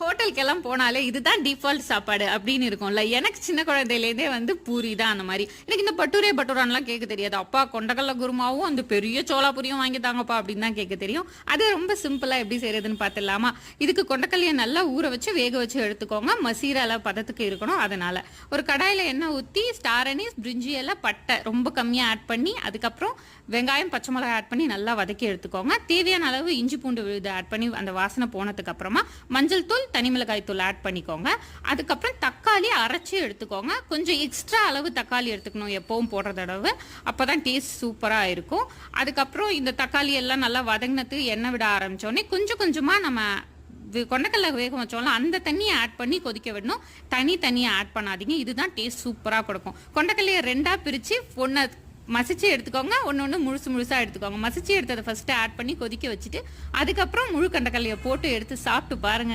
ஹோட்டலுக்கெல்லாம் போனாலே இதுதான் டிஃபால்ட் சாப்பாடு அப்படின்னு இருக்கும்ல. எனக்கு சின்ன குழந்தையிலேருந்தே வந்து பூரி தான் அந்த மாதிரி. எனக்கு இந்த பட்டூரான்லாம் கேட்க தெரியாது. அப்பா கொண்டக்கடலை குருமாவும் அந்த பெரிய சோளாபூரியும் வாங்கி தாங்கப்பா அப்படின்னு தான் கேட்க தெரியும். அது ரொம்ப சிம்பிளா எப்படி செய்யறதுன்னு பார்த்துடலாமா? இதுக்கு கொண்டக்கல்லையை நல்லா ஊற வச்சு வேக வச்சு எடுத்துக்கோங்க. மசீர அளவு பதத்துக்கு இருக்கணும். அதனால ஒரு கடாயில எண்ணெய் ஊற்றி ஸ்டார் அனீஸ், பிரிஞ்சி எல்லாம், பட்டை ரொம்ப கம்மியாக ஆட் பண்ணி, அதுக்கப்புறம் வெங்காயம் பச்சை மிளகாய் ஆட் பண்ணி நல்லா வதக்கி எடுத்துக்கோங்க. தேவையான அளவு இஞ்சி பூண்டு விழுது ஆட் பண்ணி அந்த வாசனை போனதுக்கு அப்புறமா மஞ்சள் தூள், தனி மிளகாய் தூள் ஆட் பண்ணிக்கோங்க. அதுக்கப்புறம் தக்காளி அரைச்சி எடுத்துக்கோங்க. கொஞ்சம் எக்ஸ்ட்ரா அளவு தக்காளி எடுத்துக்கணும் எப்பவும் போடுற தடவை. அப்பதான் டேஸ்ட் சூப்பரா இருக்கும். அதுக்கப்புறம் இந்த தக்காளி எல்லாம் நல்லா வதங்கினதுக்கு எண்ணெய் விட ஆரம்பிச்சோடனே கொஞ்சம் கொஞ்சமா நம்ம கொண்டக்கடலை வேக வச்சோம்ல அந்த தண்ணியை ஆட் பண்ணி கொதிக்க விடணும். தனியாக ஆட் பண்ணாதீங்க. இதுதான் டேஸ்ட் சூப்பராக கொடுக்கும். கொண்டக்கடலையை ரெண்டாக பிரித்து ஒன்றை மசிச்சு எடுத்துக்கோங்க, ஒன்று முழுசாக எடுத்துக்கோங்க. மசிச்சு எடுத்ததை ஃபர்ஸ்ட் ஆட் பண்ணி கொதிக்க வச்சுட்டு அதுக்கப்புறம் முழு கொண்டக்கடலையை போட்டு எடுத்து சாப்பிட்டு பாருங்க.